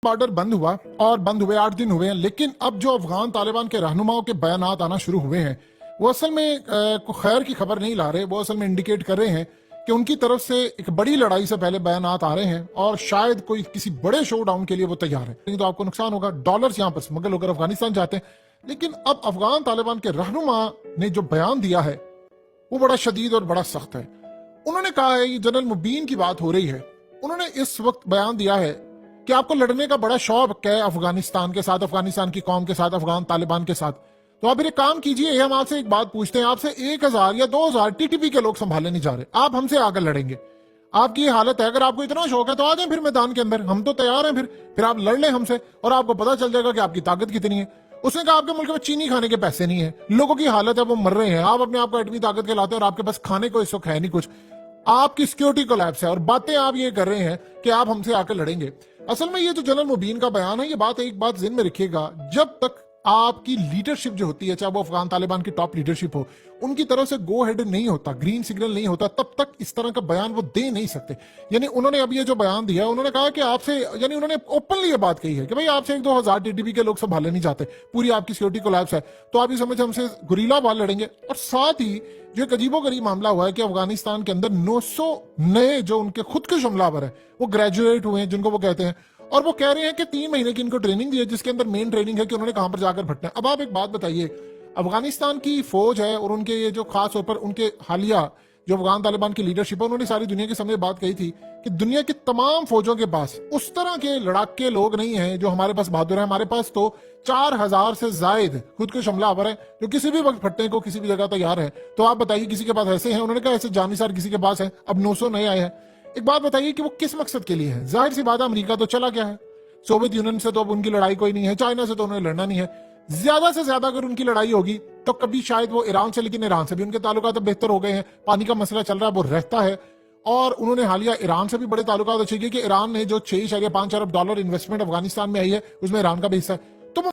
Border बंद हुआ और बंद हुए 8 दिन हुए हैं, लेकिन अब जो अफगान तालिबान के रहनुमाओं के बयानात आना शुरू हुए हैं वो असल में खैर की खबर नहीं ला रहे। वो असल में इंडिकेट कर रहे हैं कि उनकी तरफ से एक बड़ी लड़ाई से पहले बयानात आ रहे हैं और शायद कोई किसी बड़े शो डाउन के लिए वो तैयार है। नहीं तो आपको नुकसान होगा, डॉलर्स यहाँ पर स्मगल होकर अफगानिस्तान जाते हैं। लेकिन अब अफगान तालिबान के रहनुमा ने जो बयान दिया है वो बड़ा शदीद और बड़ा सख्त है। उन्होंने कहा है, ये जनरल मुबीन की बात हो रही है, उन्होंने इस वक्त बयान दिया है कि आपको लड़ने का बड़ा शौक है अफगानिस्तान के साथ, अफगानिस्तान की कौम के साथ, अफगान तालिबान के साथ। तो आप फिर एक काम कीजिए, हम आपसे एक बात पूछते हैं, आपसे 1000 या 2000 टीटीपी के लोग संभाले नहीं जा रहे, आप हमसे आकर लड़ेंगे। आपकी ये हालत है, अगर आपको इतना शौक है तो आ जाए फिर मैदान के अंदर, हम तो तैयार हैं। फिर आप लड़ लें हमसे और आपको पता चल जाएगा कि आपकी ताकत कितनी है। उसने कहा आपके मुल्क में चीनी खाने के पैसे नहीं है, लोगों की हालत है वो मर रहे हैं, आप अपने आप को एटमी ताकत के लाते हैं और आपके पास खाने को इस वक्त है नहीं कुछ, आपकी सिक्योरिटी कोलैप्स है और बातें आप ये कर रहे हैं कि आप हमसे आकर लड़ेंगे। असल में ये जो जनरल मुबीन का बयान है, ये बात एक बात ज़हन में रखिएगा, जब तक आपकी लीडरशिप जो होती है, चाहे वो अफगान तालिबान की टॉप लीडरशिप हो, उनकी तरफ से गो हेड नहीं होता, ग्रीन सिग्नल नहीं होता, तब तक इस तरह का बयान वो दे नहीं सकते। यानी उन्होंने अब ये जो बयान दिया, उन्होंने कहा कि आपसे, यानी उन्होंने ओपनली ये बात कही है कि भाई आपसे 1-2 हज़ार टीटीपी के लोग संभाले नहीं जाते, पूरी आपकी सिक्योरिटी कोलैप्स है, तो आप ये समझ हमसे गुरीला वार लड़ेंगे। और साथ ही जो एक अजीबोगरीब मामला हुआ है कि अफगानिस्तान के अंदर 900 नए जो उनके खुद के हमलावर है वो ग्रेजुएट हुए हैं, जिनको वो कहते हैं, और वो कह रहे हैं कि 3 महीने की इनको ट्रेनिंग दी है, जिसके अंदर मेन ट्रेनिंग है कि उन्होंने कहां पर जाकर भटना है। अब आप एक बात बताइए, अफगानिस्तान की फौज है और उनके ये जो खास तौर पर उनके हालिया जो अफगान तालिबान की लीडरशिप है, उन्होंने सारी दुनिया के सामने बात कही थी कि दुनिया की तमाम फौजों के पास उस तरह के लड़ाके लोग नहीं हैं जो हमारे पास बहादुर है। हमारे पास तो 4000 से जायद खुद के हमलावर है जो किसी भी वक्त फटने को किसी भी जगह तैयार है। तो आप बताइए किसी के पास ऐसे हैं? उन्होंने कहा ऐसे जानिसार किसी के पास है। अब 900 नए आए हैं। एक बात बताइए कि वो किस मकसद के लिए है? जाहिर सी बात है, अमेरिका तो चला गया है, सोवियत यूनियन से तो अब उनकी लड़ाई कोई नहीं है, चाइना से तो उन्हें लड़ना नहीं है। ज्यादा से ज्यादा अगर उनकी लड़ाई होगी तो कभी शायद वो ईरान से, लेकिन ईरान से भी उनके ताल्लुकात अब बेहतर हो गए हैं, पानी का मसला चल रहा है वो रहता है। और उन्होंने हालिया ईरान से भी बड़े ताल्लुकात अच्छे किए कि ईरान ने जो $6.5 अरब इन्वेस्टमेंट अफगानिस्तान में आई है उसमें ईरान का भी हिस्सा है। तो